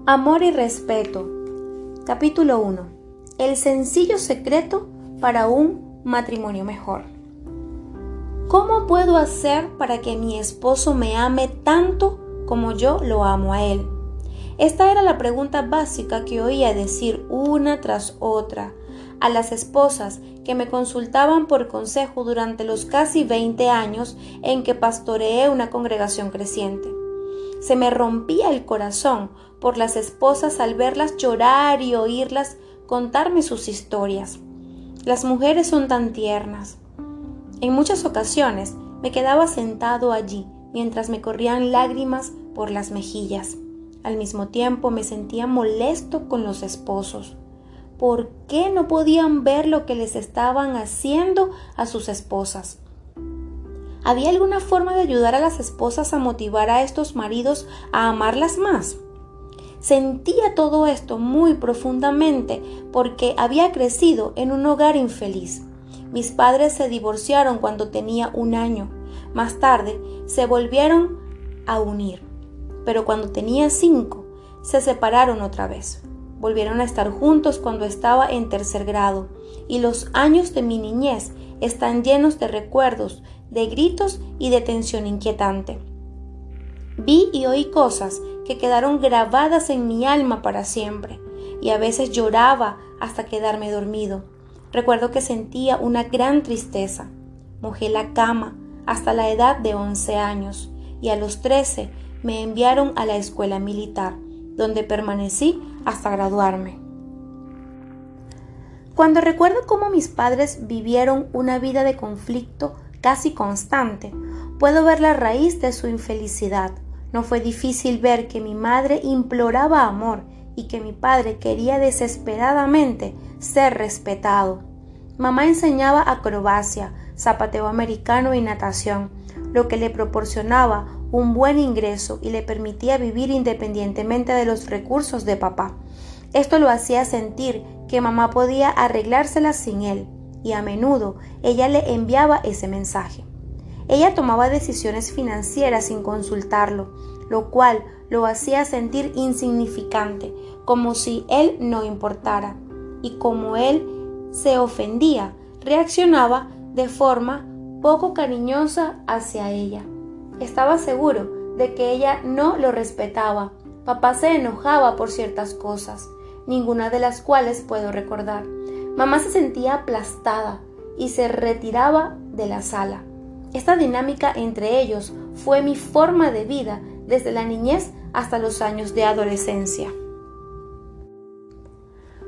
Amor y respeto. Capítulo 1. El sencillo secreto para un matrimonio mejor. ¿Cómo puedo hacer para que mi esposo me ame tanto como yo lo amo a él? Esta era la pregunta básica que oía decir una tras otra a las esposas que me consultaban por consejo durante los casi 20 años en que pastoreé una congregación creciente. Se me rompía el corazón por las esposas al verlas llorar y oírlas contarme sus historias. Las mujeres son tan tiernas. En muchas ocasiones me quedaba sentado allí mientras me corrían lágrimas por las mejillas. Al mismo tiempo me sentía molesto con los esposos. ¿Por qué no podían ver lo que les estaban haciendo a sus esposas? ¿Había alguna forma de ayudar a las esposas a motivar a estos maridos a amarlas más? Sentía todo esto muy profundamente porque había crecido en un hogar infeliz. Mis padres se divorciaron cuando tenía 1 año. Más tarde se volvieron a unir, pero cuando tenía 5 se separaron otra vez. Volvieron a estar juntos cuando estaba en 3er grado y los años de mi niñez están llenos de recuerdos, de gritos y de tensión inquietante. Vi y oí cosas que quedaron grabadas en mi alma para siempre y a veces lloraba hasta quedarme dormido. Recuerdo que sentía una gran tristeza. Mojé la cama hasta la edad de 11 años y a los 13 me enviaron a la escuela militar, donde permanecí hasta graduarme. Cuando recuerdo cómo mis padres vivieron una vida de conflicto casi constante, puedo ver la raíz de su infelicidad. No fue difícil ver que mi madre imploraba amor y que mi padre quería desesperadamente ser respetado. Mamá enseñaba acrobacia, zapateo americano y natación, lo que le proporcionaba un buen ingreso y le permitía vivir independientemente de los recursos de papá. Esto lo hacía sentir que mamá podía arreglárselas sin él, y a menudo ella le enviaba ese mensaje. Ella tomaba decisiones financieras sin consultarlo, lo cual lo hacía sentir insignificante, como si él no importara, y como él se ofendía, reaccionaba de forma poco cariñosa hacia ella. Estaba seguro de que ella no lo respetaba. Papá se enojaba por ciertas cosas, ninguna de las cuales puedo recordar. Mamá se sentía aplastada y se retiraba de la sala. Esta dinámica entre ellos fue mi forma de vida desde la niñez hasta los años de adolescencia.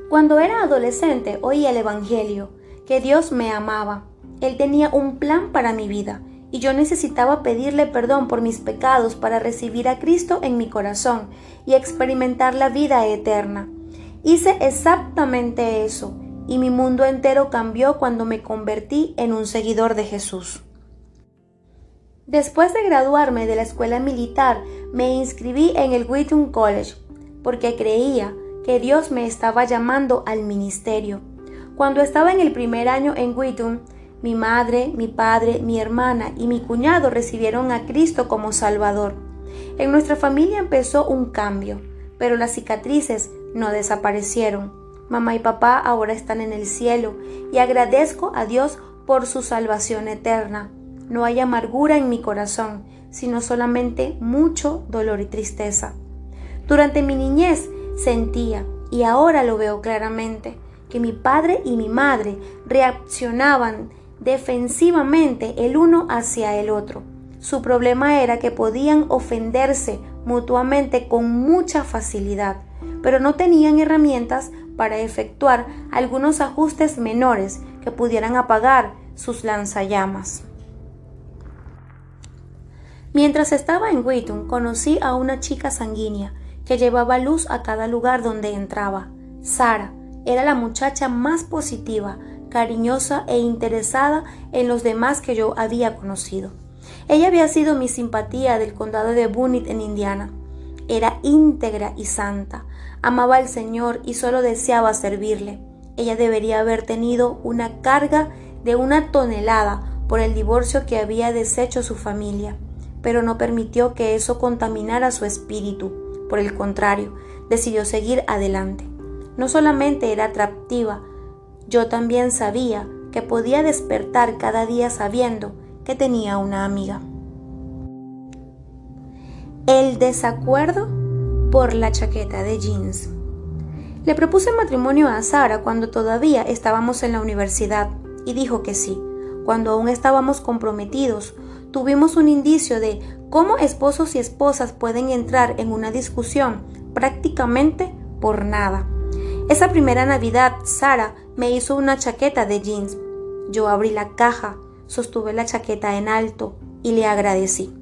Cuando era adolescente oí el Evangelio, que Dios me amaba. Él tenía un plan para mi vida y yo necesitaba pedirle perdón por mis pecados para recibir a Cristo en mi corazón y experimentar la vida eterna. Hice exactamente eso y mi mundo entero cambió cuando me convertí en un seguidor de Jesús. Después de graduarme de la escuela militar, me inscribí en el Wheaton College porque creía que Dios me estaba llamando al ministerio. Cuando estaba en el primer año en Wheaton, mi madre, mi padre, mi hermana y mi cuñado recibieron a Cristo como Salvador. En nuestra familia empezó un cambio, pero las cicatrices no desaparecieron. Mamá y papá ahora están en el cielo y agradezco a Dios por su salvación eterna. No hay amargura en mi corazón, sino solamente mucho dolor y tristeza. Durante mi niñez sentía, y ahora lo veo claramente, que mi padre y mi madre reaccionaban defensivamente el uno hacia el otro. Su problema era que podían ofenderse mutuamente con mucha facilidad, pero no tenían herramientas para efectuar algunos ajustes menores que pudieran apagar sus lanzallamas. Mientras estaba en Wheaton, conocí a una chica sanguínea que llevaba luz a cada lugar donde entraba. Sara era la muchacha más positiva, cariñosa e interesada en los demás que yo había conocido. Ella había sido mi simpatía del condado de Bunnett en Indiana. Era íntegra y santa, amaba al Señor y solo deseaba servirle. Ella debería haber tenido una carga de 1 tonelada por el divorcio que había deshecho su familia, pero no permitió que eso contaminara su espíritu. Por el contrario, decidió seguir adelante. No solamente era atractiva, yo también sabía que podía despertar cada día sabiendo que tenía una amiga. El desacuerdo por la chaqueta de jeans. Le propuse matrimonio a Sara cuando todavía estábamos en la universidad y dijo que sí. Cuando aún estábamos comprometidos, tuvimos un indicio de cómo esposos y esposas pueden entrar en una discusión prácticamente por nada. Esa primera Navidad, Sara me hizo una chaqueta de jeans. Yo abrí la caja, sostuve la chaqueta en alto y le agradecí.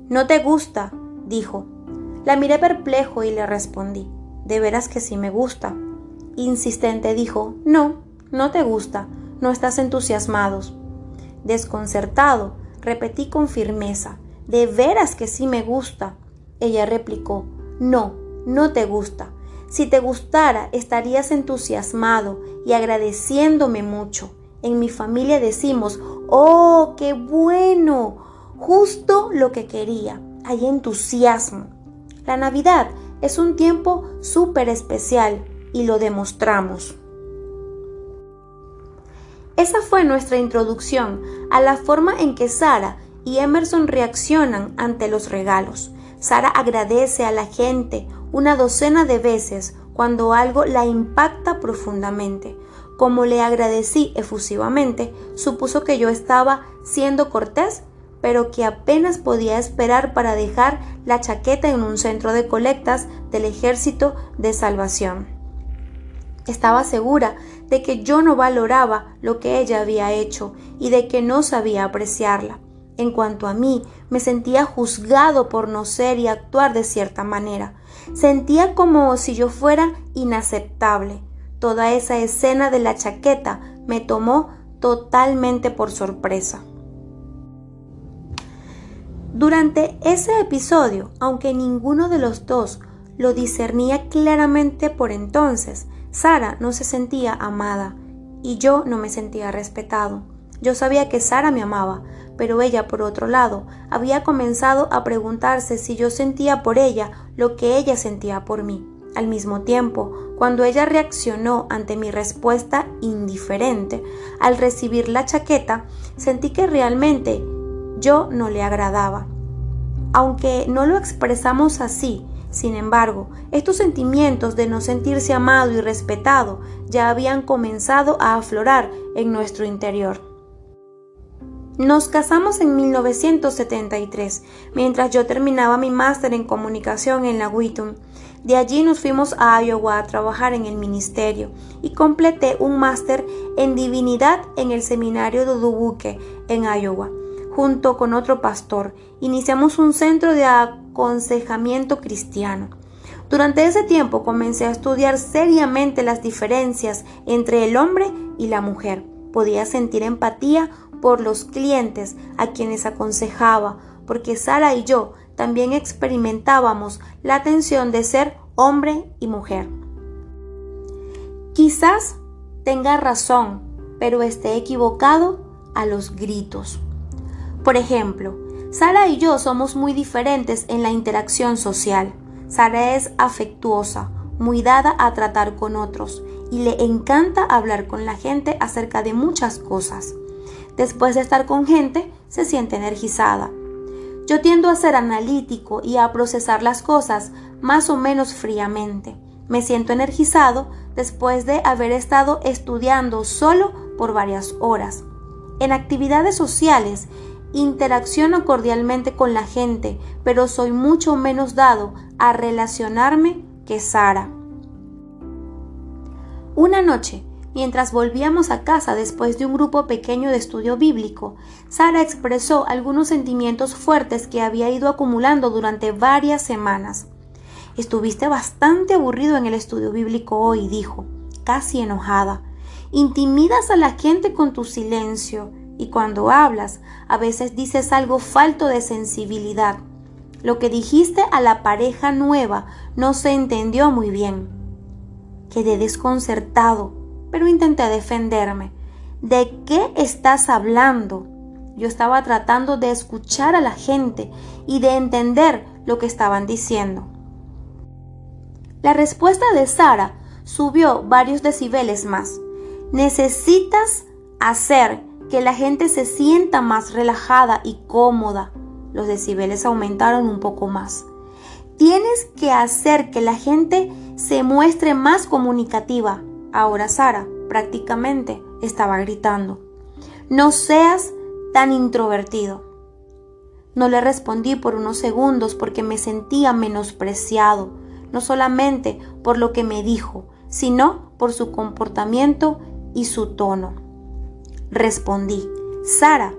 «¿No te gusta?», dijo. La miré perplejo y le respondí. «¿De veras que sí me gusta?». Insistente dijo. «No, no te gusta, no estás entusiasmado». Desconcertado, repetí con firmeza. «¿De veras que sí me gusta?». Ella replicó. «No, no te gusta. Si te gustara, estarías entusiasmado y agradeciéndome mucho. En mi familia decimos, ¡oh, qué bueno! Justo lo que quería. Hay entusiasmo. La Navidad es un tiempo súper especial y lo demostramos». Esa fue nuestra introducción a la forma en que Sara y Emerson reaccionan ante los regalos. Sara agradece a la gente una docena de veces cuando algo la impacta profundamente. Como le agradecí efusivamente, supuso que yo estaba siendo cortés, pero que apenas podía esperar para dejar la chaqueta en un centro de colectas del Ejército de Salvación. Estaba segura de que yo no valoraba lo que ella había hecho y de que no sabía apreciarla. En cuanto a mí, me sentía juzgado por no ser y actuar de cierta manera. Sentía como si yo fuera inaceptable. Toda esa escena de la chaqueta me tomó totalmente por sorpresa. Durante ese episodio, aunque ninguno de los dos lo discernía claramente por entonces, Sara no se sentía amada y yo no me sentía respetado. Yo sabía que Sara me amaba, pero ella, por otro lado, había comenzado a preguntarse si yo sentía por ella lo que ella sentía por mí. Al mismo tiempo, cuando ella reaccionó ante mi respuesta indiferente al recibir la chaqueta, sentí que realmente yo no le agradaba. Aunque no lo expresamos así, sin embargo, estos sentimientos de no sentirse amado y respetado ya habían comenzado a aflorar en nuestro interior. Nos casamos en 1973, mientras yo terminaba mi máster en comunicación en la Wheaton. De allí nos fuimos a Iowa a trabajar en el ministerio y completé un máster en divinidad en el seminario de Dubuque en Iowa. Junto con otro pastor, iniciamos un centro de aconsejamiento cristiano. Durante ese tiempo comencé a estudiar seriamente las diferencias entre el hombre y la mujer. Podía sentir empatía por los clientes a quienes aconsejaba, porque Sara y yo también experimentábamos la tensión de ser hombre y mujer. Quizás tenga razón, pero esté equivocado a los gritos. Por ejemplo, Sara y yo somos muy diferentes en la interacción social. Sara es afectuosa, muy dada a tratar con otros y le encanta hablar con la gente acerca de muchas cosas. Después de estar con gente, se siente energizada. Yo tiendo a ser analítico y a procesar las cosas más o menos fríamente. Me siento energizado después de haber estado estudiando solo por varias horas. En actividades sociales, interacciono cordialmente con la gente, pero soy mucho menos dado a relacionarme que Sara. Una noche, mientras volvíamos a casa después de un grupo pequeño de estudio bíblico, Sara expresó algunos sentimientos fuertes que había ido acumulando durante varias semanas. «Estuviste bastante aburrido en el estudio bíblico hoy», dijo, casi enojada. «Intimidas a la gente con tu silencio y cuando hablas, a veces dices algo falto de sensibilidad. Lo que dijiste a la pareja nueva no se entendió muy bien». Quedé desconcertado, pero intenté defenderme. «¿De qué estás hablando?». Yo estaba tratando de escuchar a la gente y de entender lo que estaban diciendo. La respuesta de Sara subió varios decibeles más. Necesitas hacer que la gente se sienta más relajada y cómoda. Los decibeles aumentaron un poco más. Tienes que hacer que la gente se muestre más comunicativa. Ahora Sara prácticamente estaba gritando. No seas tan introvertido. No le respondí por unos segundos porque me sentía menospreciado, no solamente por lo que me dijo, sino por su comportamiento y su tono. Respondí, Sara,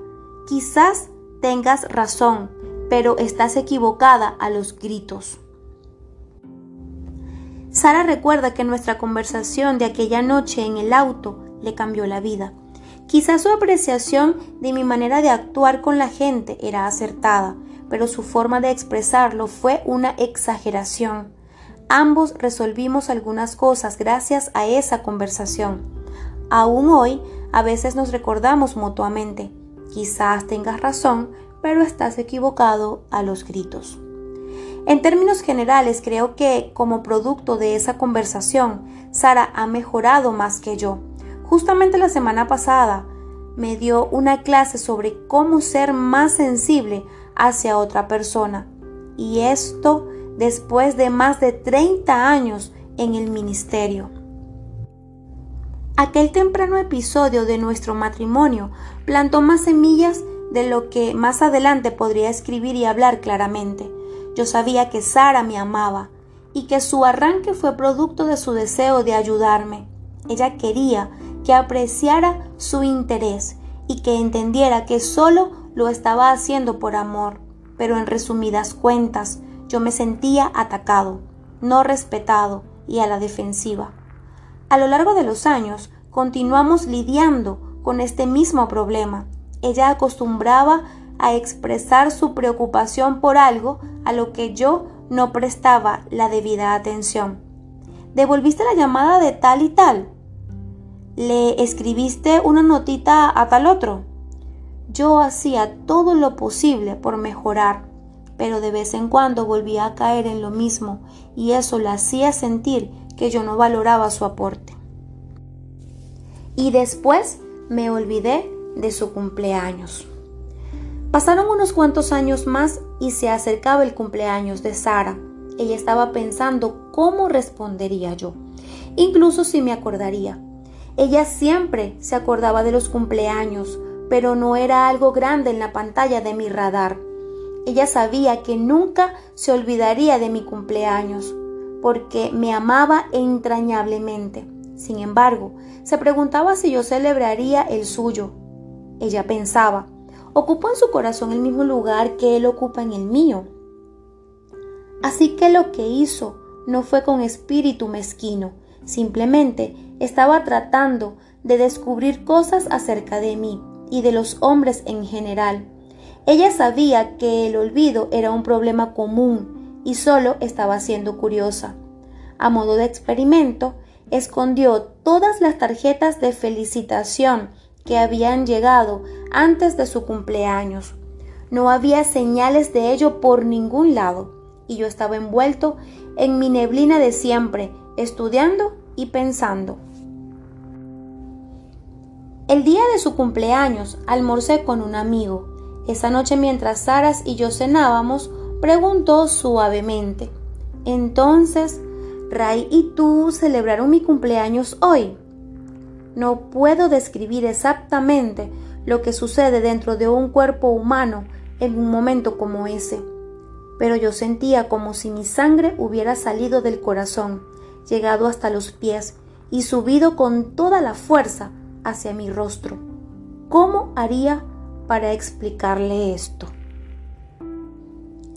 quizás tengas razón, pero estás equivocada a los gritos. Sara recuerda que nuestra conversación de aquella noche en el auto le cambió la vida. Quizás su apreciación de mi manera de actuar con la gente era acertada, pero su forma de expresarlo fue una exageración. Ambos resolvimos algunas cosas gracias a esa conversación. Aún hoy, a veces nos recordamos mutuamente. Quizás tengas razón, pero estás equivocado a los gritos. En términos generales, creo que, como producto de esa conversación, Sara ha mejorado más que yo. Justamente la semana pasada me dio una clase sobre cómo ser más sensible hacia otra persona. Y esto después de más de 30 años en el ministerio. Aquel temprano episodio de nuestro matrimonio plantó más semillas de lo que más adelante podría escribir y hablar claramente. Yo sabía que Sara me amaba y que su arranque fue producto de su deseo de ayudarme. Ella quería que apreciara su interés y que entendiera que solo lo estaba haciendo por amor, pero en resumidas cuentas, yo me sentía atacado, no respetado y a la defensiva. A lo largo de los años, continuamos lidiando con este mismo problema. Ella acostumbraba a expresar su preocupación por algo a lo que yo no prestaba la debida atención. ¿Devolviste la llamada de tal y tal? ¿Le escribiste una notita a tal otro? Yo hacía todo lo posible por mejorar, pero de vez en cuando volvía a caer en lo mismo y eso la hacía sentir que yo no valoraba su aporte. Y después me olvidé de su cumpleaños. Pasaron unos cuantos años más y se acercaba el cumpleaños de Sara. Ella estaba pensando cómo respondería yo, incluso si me acordaría. Ella siempre se acordaba de los cumpleaños, pero no era algo grande en la pantalla de mi radar. Ella sabía que nunca se olvidaría de mi cumpleaños, porque me amaba entrañablemente. Sin embargo, se preguntaba si yo celebraría el suyo. Ella pensaba, ¿ocupo en su corazón el mismo lugar que él ocupa en el mío? Así que lo que hizo no fue con espíritu mezquino, simplemente estaba tratando de descubrir cosas acerca de mí y de los hombres en general. Ella sabía que el olvido era un problema común y solo estaba siendo curiosa. A modo de experimento, escondió todas las tarjetas de felicitación que habían llegado antes de su cumpleaños. No había señales de ello por ningún lado, y yo estaba envuelto en mi neblina de siempre, estudiando y pensando. El día de su cumpleaños almorcé con un amigo. Esa noche, mientras Saras y yo cenábamos, preguntó suavemente: «Entonces, Ray y tú celebraron mi cumpleaños hoy». No puedo describir exactamente lo que sucede dentro de un cuerpo humano en un momento como ese, pero yo sentía como si mi sangre hubiera salido del corazón, llegado hasta los pies y subido con toda la fuerza hacia mi rostro. ¿Cómo haría para explicarle esto?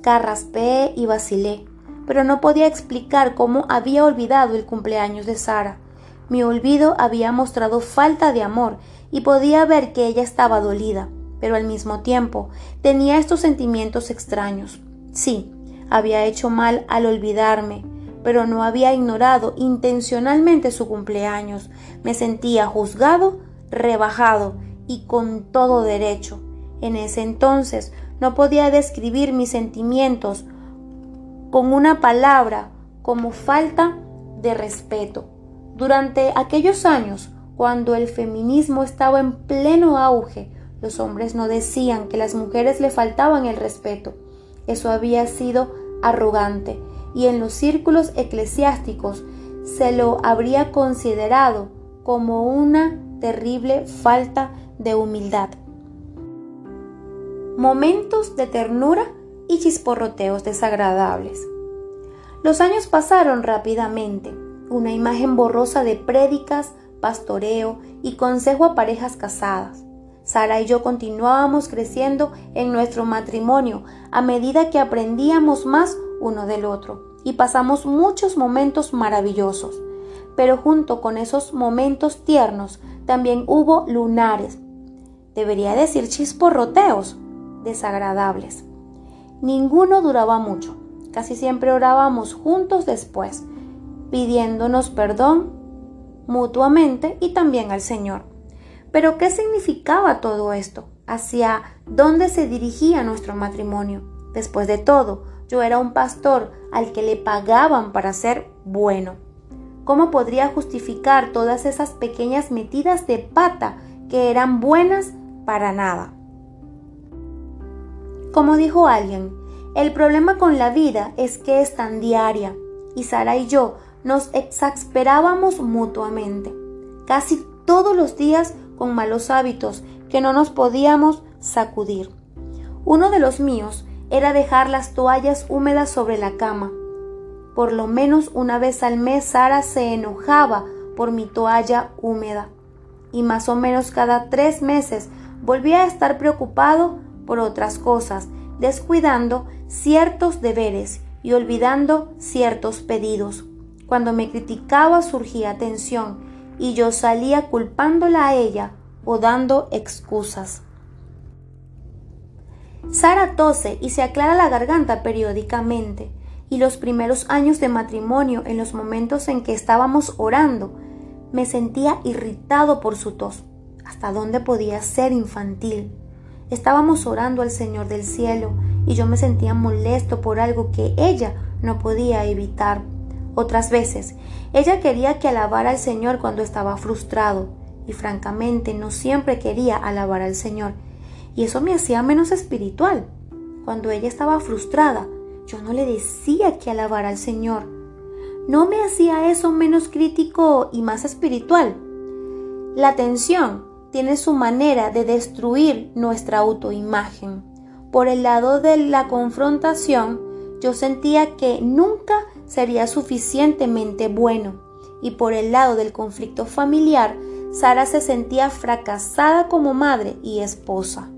Carraspeé y vacilé, pero no podía explicar cómo había olvidado el cumpleaños de Sara. Mi olvido había mostrado falta de amor y podía ver que ella estaba dolida, pero al mismo tiempo tenía estos sentimientos extraños. Sí, había hecho mal al olvidarme, pero no había ignorado intencionalmente su cumpleaños. Me sentía juzgado, rebajado y con todo derecho. En ese entonces no podía describir mis sentimientos con una palabra como falta de respeto. Durante aquellos años, cuando el feminismo estaba en pleno auge, los hombres no decían que las mujeres le faltaban el respeto. Eso había sido arrogante y en los círculos eclesiásticos se lo habría considerado como una terrible falta de humildad. Momentos de ternura y chisporroteos desagradables. Los años pasaron rápidamente. Una imagen borrosa de prédicas, pastoreo y consejo a parejas casadas. Sara y yo continuábamos creciendo en nuestro matrimonio a medida que aprendíamos más uno del otro y pasamos muchos momentos maravillosos. Pero junto con esos momentos tiernos también hubo lunares, debería decir chisporroteos, desagradables. Ninguno duraba mucho. Casi siempre orábamos juntos después, pidiéndonos perdón mutuamente y también al Señor. Pero ¿qué significaba todo esto? ¿Hacia dónde se dirigía nuestro matrimonio? Después de todo, yo era un pastor al que le pagaban para ser bueno. ¿Cómo podría justificar todas esas pequeñas metidas de pata que eran buenas para nada? Como dijo alguien, el problema con la vida es que es tan diaria, y Sara y yo nos exasperábamos mutuamente, casi todos los días con malos hábitos que no nos podíamos sacudir. Uno de los míos era dejar las toallas húmedas sobre la cama. Por lo menos una vez al mes Sara se enojaba por mi toalla húmeda, y más o menos cada 3 meses volvía a estar preocupado por otras cosas, descuidando ciertos deberes y olvidando ciertos pedidos. Cuando me criticaba surgía tensión y yo salía culpándola a ella o dando excusas. Sara tose y se aclara la garganta periódicamente, y los primeros años de matrimonio, en los momentos en que estábamos orando, me sentía irritado por su tos. ¿Hasta dónde podía ser infantil? Estábamos orando al Señor del cielo y yo me sentía molesto por algo que ella no podía evitar. Otras veces, ella quería que alabara al Señor cuando estaba frustrado y francamente no siempre quería alabar al Señor y eso me hacía menos espiritual. Cuando ella estaba frustrada, yo no le decía que alabara al Señor. ¿No me hacía eso menos crítico y más espiritual? La tensión tiene su manera de destruir nuestra autoimagen. Por el lado de la confrontación, yo sentía que nunca sería suficientemente bueno, y por el lado del conflicto familiar, Sara se sentía fracasada como madre y esposa.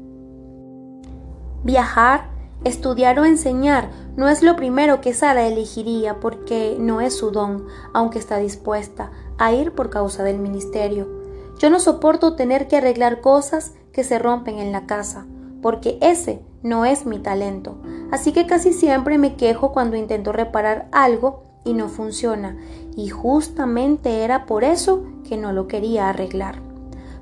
Viajar, estudiar o enseñar no es lo primero que Sara elegiría porque no es su don, aunque está dispuesta a ir por causa del ministerio. Yo no soporto tener que arreglar cosas que se rompen en la casa, porque ese no es mi talento. Así que casi siempre me quejo cuando intento reparar algo y no funciona, y justamente era por eso que no lo quería arreglar.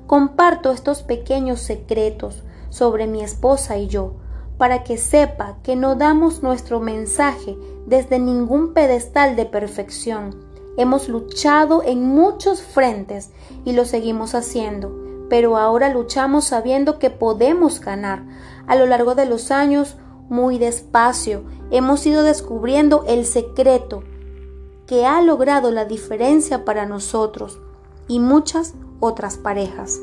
Comparto estos pequeños secretos sobre mi esposa y yo, para que sepa que no damos nuestro mensaje desde ningún pedestal de perfección. Hemos luchado en muchos frentes y lo seguimos haciendo, pero ahora luchamos sabiendo que podemos ganar. A lo largo de los años, muy despacio, hemos ido descubriendo el secreto que ha logrado la diferencia para nosotros y muchas otras parejas.